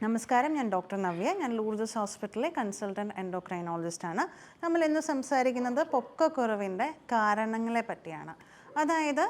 നമസ്കാരം, ഞാൻ ഡോക്ടർ നവ്യ. ഞാൻ ലൂർദസ് ഹോസ്പിറ്റലിലെ കൺസൾട്ടൻറ്റ് എൻഡോക്രൈനോളജിസ്റ്റാണ്. നമ്മൾ ഇന്ന് സംസാരിക്കുന്നത് പൊക്കക്കുറവിൻ്റെ കാരണങ്ങളെ പറ്റിയാണ്. അതായത്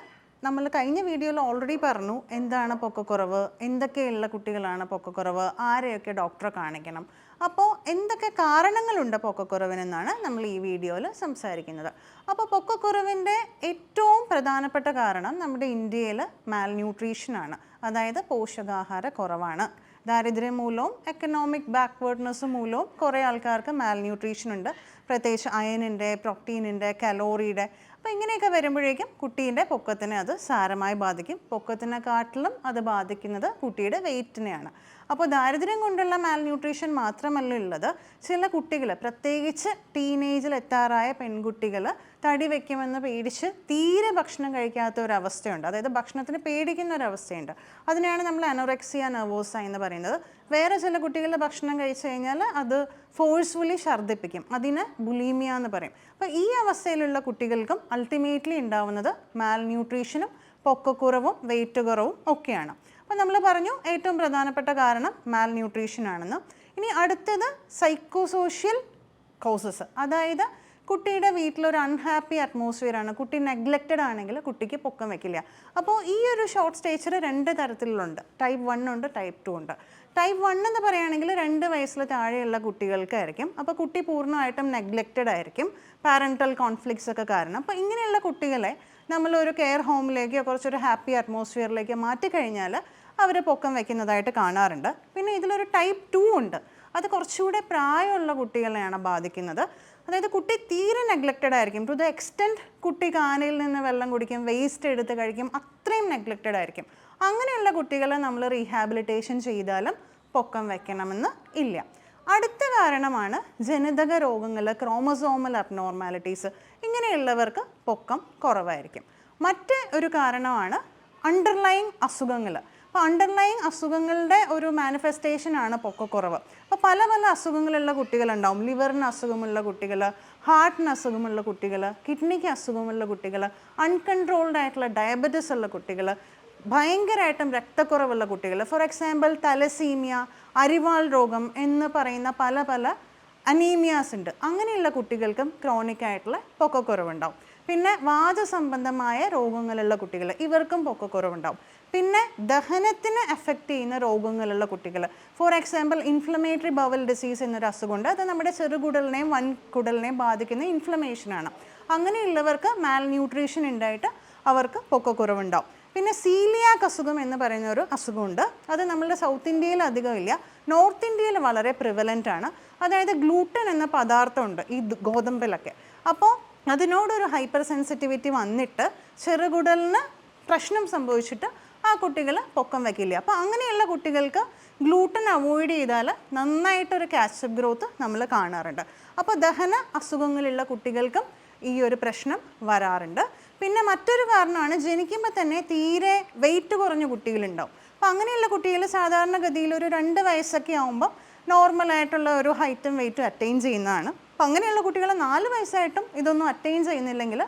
നമ്മൾ കഴിഞ്ഞ വീഡിയോയിൽ ഓൾറെഡി പറഞ്ഞു എന്താണ് പൊക്കക്കുറവ്, എന്തൊക്കെയുള്ള കുട്ടികളാണ് പൊക്കക്കുറവ്, ആരെയൊക്കെ ഡോക്ടറെ കാണിക്കണം, അപ്പോൾ എന്തൊക്കെ കാരണങ്ങളുണ്ട് പൊക്കക്കുറവിനെന്നാണ് നമ്മൾ ഈ വീഡിയോയിൽ സംസാരിക്കുന്നത്. അപ്പോൾ പൊക്കക്കുറവിൻ്റെ ഏറ്റവും പ്രധാനപ്പെട്ട കാരണം നമ്മുടെ ഇന്ത്യയിൽ മാൽന്യൂട്രീഷനാണ്, അതായത് പോഷകാഹാര കുറവാണ്. ദാരിദ്ര്യം മൂലവും എക്കണോമിക് ബാക്ക്വേർഡ്നെസ് മൂലവും കുറേ ആൾക്കാർക്ക് മാൽന്യൂട്രീഷൻ ഉണ്ട്, പ്രത്യേകിച്ച് അയണിൻ്റെ, പ്രോട്ടീനിൻ്റെ, കലോറിയുടെ. അപ്പോൾ ഇങ്ങനെയൊക്കെ വരുമ്പോഴേക്കും കുട്ടീൻ്റെ പൊക്കത്തിനെ അത് സാരമായി ബാധിക്കും. പൊക്കത്തിനെക്കാട്ടിലും അത് ബാധിക്കുന്നത് കുട്ടിയുടെ വെയ്റ്റിനെയാണ്. അപ്പോൾ ദാരിദ്ര്യം കൊണ്ടുള്ള മാൽന്യൂട്രീഷൻ മാത്രമല്ല ഉള്ളത്, ചില കുട്ടികൾ, പ്രത്യേകിച്ച് ടീനേജിൽ എത്താറായ പെൺകുട്ടികൾ തടി വയ്ക്കുമെന്ന് പേടിച്ച് തീരെ ഭക്ഷണം കഴിക്കാത്ത ഒരവസ്ഥയുണ്ട്. അതായത് ഭക്ഷണത്തിന് പേടിക്കുന്ന ഒരവസ്ഥയുണ്ട്. അതിനെയാണ് നമ്മൾ അനോറെക്സിയ നെർവോസ എന്ന് പറയുന്നത്. വേറെ ചില കുട്ടികളുടെ ഭക്ഷണം കഴിച്ചു കഴിഞ്ഞാൽ അത് ഫോഴ്സ്ഫുള്ളി ഛർദ്ദിപ്പിക്കും, അതിന് ബുലീമിയ എന്ന് പറയും. അപ്പോൾ ഈ അവസ്ഥയിലുള്ള കുട്ടികൾക്കും അൾട്ടിമേറ്റ്ലി ഉണ്ടാവുന്നത് മാൽന്യൂട്രീഷനും പൊക്കക്കുറവും വെയിറ്റ് കുറവും ഒക്കെയാണ്. അപ്പോൾ നമ്മൾ പറഞ്ഞു ഏറ്റവും പ്രധാനപ്പെട്ട കാരണം മാൽന്യൂട്രീഷൻ ആണെന്ന്. ഇനി അടുത്തത് സൈക്കോസോഷ്യൽ കോസസ്, അതായത് കുട്ടിയുടെ വീട്ടിലൊരു അൺഹാപ്പി അറ്റ്മോസ്ഫിയറാണ്, കുട്ടി നെഗ്ലക്റ്റഡ് ആണെങ്കിൽ കുട്ടിക്ക് പൊക്കം വയ്ക്കില്ല. അപ്പോൾ ഈ ഒരു ഷോർട്ട് സ്റ്റേച്ചർ രണ്ട് തരത്തിലുണ്ട്, ടൈപ്പ് 1 ഉണ്ട്, ടൈപ്പ് 2 ഉണ്ട്. ടൈപ്പ് 1 എന്ന് പറയുകയാണെങ്കിൽ 2 വയസ്സിൽ താഴെയുള്ള കുട്ടികൾക്കായിരിക്കും. അപ്പോൾ കുട്ടി പൂർണ്ണമായിട്ടും നെഗ്ലക്റ്റഡ് ആയിരിക്കും, പാരൻ്റൽ കോൺഫ്ലിക്ട്സ് ഒക്കെ കാരണം. അപ്പോൾ ഇങ്ങനെയുള്ള കുട്ടികളെ നമ്മളൊരു കെയർ ഹോമിലേക്കോ കുറച്ചൊരു ഹാപ്പി അറ്റ്മോസ്ഫിയറിലേക്കോ മാറ്റിക്കഴിഞ്ഞാൽ അവർ പൊക്കം വയ്ക്കുന്നതായിട്ട് കാണാറുണ്ട്. പിന്നെ ഇതിലൊരു ടൈപ്പ് 2 ഉണ്ട്, അത് കുറച്ചുകൂടെ പ്രായമുള്ള കുട്ടികളെയാണ് ബാധിക്കുന്നത്. അതായത് കുട്ടി തീരെ നെഗ്ലക്റ്റഡ് ആയിരിക്കും, ടു ദ എക്സ്റ്റെൻറ്റ് കുട്ടി കാനയിൽ നിന്ന് വെള്ളം കുടിക്കും, വേസ്റ്റ് എടുത്ത് കഴിക്കും, അത്രയും നെഗ്ലക്റ്റഡ് ആയിരിക്കും. അങ്ങനെയുള്ള കുട്ടികളെ നമ്മൾ റീഹാബിലിറ്റേഷൻ ചെയ്താലും പൊക്കം വയ്ക്കണമെന്ന് ഇല്ല. അടുത്ത കാരണമാണ് ജനിതക രോഗങ്ങൾ, ക്രോമസോമൽ അബ്നോർമാലിറ്റീസ്. ഇങ്ങനെയുള്ളവർക്ക് പൊക്കം കുറവായിരിക്കും. മറ്റേ ഒരു കാരണമാണ് അണ്ടർലൈങ് അസുഖങ്ങൾ. അപ്പോൾ അണ്ടർലൈങ് അസുഖങ്ങളുടെ ഒരു മാനിഫെസ്റ്റേഷനാണ് പൊക്കക്കുറവ്. അപ്പോൾ പല പല അസുഖങ്ങളുള്ള കുട്ടികളുണ്ടാവും. ലിവറിന് അസുഖമുള്ള കുട്ടികൾ, ഹാർട്ടിന് അസുഖമുള്ള കുട്ടികൾ, കിഡ്നിക്ക് അസുഖമുള്ള കുട്ടികൾ, അൺകൺട്രോൾഡ് ആയിട്ടുള്ള ഡയബറ്റിസ് ഉള്ള കുട്ടികൾ, ഭയങ്കരമായിട്ടും രക്തക്കുറവുള്ള കുട്ടികൾ, ഫോർ എക്സാമ്പിൾ തലസീമിയ, അരിവാൾ രോഗം എന്ന് പറയുന്ന പല പല അനീമിയാസ് ഉണ്ട്. അങ്ങനെയുള്ള കുട്ടികൾക്കും ക്രോണിക് ആയിട്ടുള്ള പൊക്കക്കുറവുണ്ടാവും. പിന്നെ വാതസംബന്ധമായ രോഗങ്ങളുള്ള കുട്ടികൾ, ഇവർക്കും പൊക്കക്കുറവുണ്ടാവും. പിന്നെ ദഹനത്തിന് എഫക്റ്റ് ചെയ്യുന്ന രോഗങ്ങളുള്ള കുട്ടികൾ, for example inflammatory bowel disease എന്നൊരു അസുഖമുണ്ട്. അത് നമ്മുടെ ചെറുകുടലിനെയും വൻകുടലിനെയും ബാധിക്കുന്ന ഇൻഫ്ലമേഷനാണ്. അങ്ങനെയുള്ളവർക്ക് മാൽന്യൂട്രീഷൻ ഉണ്ടായിട്ട് അവർക്ക് പൊക്കക്കുറവുണ്ടാവും. പിന്നെ സീലിയാക് അസുഖം എന്ന് പറയുന്ന ഒരു അസുഖമുണ്ട്. അത് നമ്മുടെ സൗത്ത് ഇന്ത്യയിൽ അധികം ഇല്ല, നോർത്ത് ഇന്ത്യയിൽ വളരെ പ്രിവലൻ്റ് ആണ്. അതായത് ഗ്ലൂട്ടൻ എന്ന പദാർത്ഥമുണ്ട് ഈ ഗോതമ്പിലൊക്കെ. അപ്പോൾ അതിനോടൊരു ഹൈപ്പർ സെൻസിറ്റിവിറ്റി വന്നിട്ട് ചെറുകുടലിന് പ്രശ്നം സംഭവിച്ചിട്ട് ആ കുട്ടികൾ പൊക്കം വയ്ക്കില്ല. അപ്പോൾ അങ്ങനെയുള്ള കുട്ടികൾക്ക് ഗ്ലൂട്ടൻ അവോയ്ഡ് ചെയ്താൽ നന്നായിട്ടൊരു കാച്ചപ്പ് ഗ്രോത്ത് നമ്മൾ കാണാറുണ്ട്. അപ്പോൾ ദഹന അസുഖങ്ങളുള്ള കുട്ടികൾക്കും ഈ ഒരു പ്രശ്നം വരാറുണ്ട്. പിന്നെ മറ്റൊരു കാരണമാണ് ജനിക്കുമ്പോൾ തന്നെ തീരെ വെയിറ്റ് കുറഞ്ഞ കുട്ടികളുണ്ടാവും. അപ്പോൾ അങ്ങനെയുള്ള കുട്ടികൾ സാധാരണഗതിയിൽ ഒരു 2 വയസ്സൊക്കെ ആകുമ്പോൾ നോർമലായിട്ടുള്ള ഒരു ഹൈറ്റും വെയിറ്റും അറ്റൈൻ ചെയ്യുന്നതാണ്. അപ്പോൾ അങ്ങനെയുള്ള കുട്ടികൾ 4 വയസ്സായിട്ടും ഇതൊന്നും അറ്റൈൻ ചെയ്യുന്നില്ലെങ്കിൽ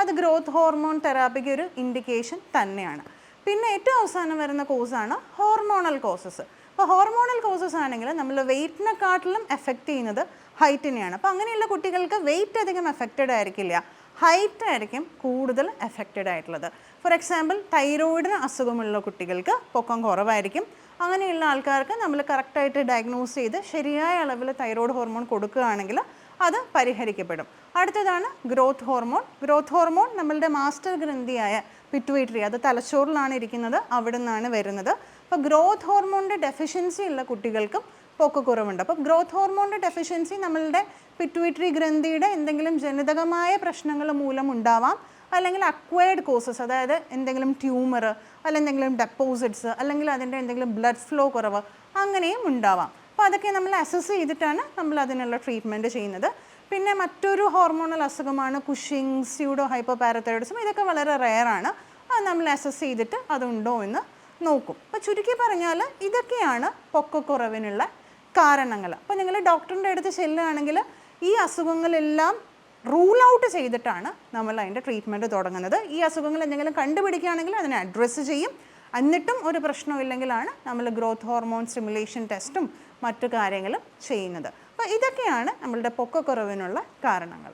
അത് ഗ്രോത്ത് ഹോർമോൺ തെറാപ്പിക്ക് ഒരു ഇൻഡിക്കേഷൻ തന്നെയാണ്. പിന്നെ ഏറ്റവും അവസാനം വരുന്ന കോസാണ് ഹോർമോണൽ കോസസ്. അപ്പോൾ ഹോർമോണൽ കോസസ് ആണെങ്കിൽ നമ്മൾ വെയ്റ്റിനെക്കാട്ടിലും എഫക്റ്റ് ചെയ്യുന്നത് ഹൈറ്റിനെയാണ്. അപ്പോൾ അങ്ങനെയുള്ള കുട്ടികൾക്ക് വെയിറ്റ് അധികം എഫക്റ്റഡ് ആയിരിക്കില്ല, ഹൈറ്റ് ആയിരിക്കും കൂടുതൽ എഫക്റ്റഡ് ആയിട്ടുള്ളത്. ഫോർ എക്സാമ്പിൾ തൈറോയിഡിന് അസുഖമുള്ള കുട്ടികൾക്ക് പൊക്കം കുറവായിരിക്കും. അങ്ങനെയുള്ള ആൾക്കാർക്ക് നമ്മൾ കറക്റ്റായിട്ട് ഡയഗ്നോസ് ചെയ്ത് ശരിയായ അളവിൽ തൈറോയ്ഡ് ഹോർമോൺ കൊടുക്കുകയാണെങ്കിൽ അത് പരിഹരിക്കപ്പെടും. അടുത്തതാണ് ഗ്രോത്ത് ഹോർമോൺ. ഗ്രോത്ത് ഹോർമോൺ നമ്മളുടെ മാസ്റ്റർ ഗ്രന്ഥിയായ പിറ്റ്യൂട്ടറി, അത് തലച്ചോറിലാണ് ഇരിക്കുന്നത്, അവിടെ നിന്നാണ് വരുന്നത്. അപ്പോൾ ഗ്രോത്ത് ഹോർമോണിൻ്റെ ഡെഫിഷ്യൻസി ഉള്ള കുട്ടികൾക്കും പൊക്കക്കുറവുണ്ട്. അപ്പോൾ ഗ്രോത്ത് ഹോർമോണിൻ്റെ ഡെഫിഷ്യൻസി നമ്മളുടെ പിറ്റ്യൂട്ടറി ഗ്രന്ഥിയുടെ എന്തെങ്കിലും ജനിതകമായ പ്രശ്നങ്ങൾ മൂലം ഉണ്ടാവാം, അല്ലെങ്കിൽ അക്വയർഡ് കോസസ്, അതായത് എന്തെങ്കിലും ട്യൂമർ, അല്ലെങ്കിൽ എന്തെങ്കിലും ഡെപ്പോസിറ്റ്സ്, അല്ലെങ്കിൽ അതിൻ്റെ എന്തെങ്കിലും ബ്ലഡ് ഫ്ലോ കുറവ്, അങ്ങനെയും ഉണ്ടാവാം. അപ്പോൾ അതൊക്കെ നമ്മൾ അസസ് ചെയ്തിട്ടാണ് നമ്മൾ അതിനുള്ള ട്രീറ്റ്മെൻറ്റ് ചെയ്യുന്നത്. പിന്നെ മറ്റൊരു ഹോർമോണൽ അസുഖമാണ് കുഷിങ്, സ്യൂഡോ ഹൈപ്പോപാരതൈറോയിഡിസം. ഇതൊക്കെ വളരെ റെയറാണ്. അത് നമ്മൾ അസസ് ചെയ്തിട്ട് അതുണ്ടോ എന്ന് നോക്കും. അപ്പോൾ ചുരുക്കി പറഞ്ഞാൽ ഇതൊക്കെയാണ് പൊക്കക്കുറവിനുള്ള കാരണങ്ങൾ. അപ്പോൾ നിങ്ങൾ ഡോക്ടറിൻ്റെ അടുത്ത് ചെല്ലുകയാണെങ്കിൽ ഈ അസുഖങ്ങളെല്ലാം റൂൾ ഔട്ട് ചെയ്തിട്ടാണ് നമ്മൾ അതിൻ്റെ ട്രീറ്റ്മെൻറ്റ് തുടങ്ങുന്നത്. ഈ അസുഖങ്ങൾ എന്തെങ്കിലും കണ്ടുപിടിക്കുകയാണെങ്കിൽ അതിനെ അഡ്രസ്സ് ചെയ്യും. എന്നിട്ടും ഒരു പ്രശ്നമില്ലെങ്കിലാണ് നമ്മൾ ഗ്രോത്ത് ഹോർമോൺ സ്റ്റിമുലേഷൻ ടെസ്റ്റും മറ്റു കാര്യങ്ങളും ചെയ്യുന്നത്. അപ്പോൾ ഇതൊക്കെയാണ് നമ്മളുടെ പൊക്കക്കുറവിനുള്ള കാരണങ്ങൾ.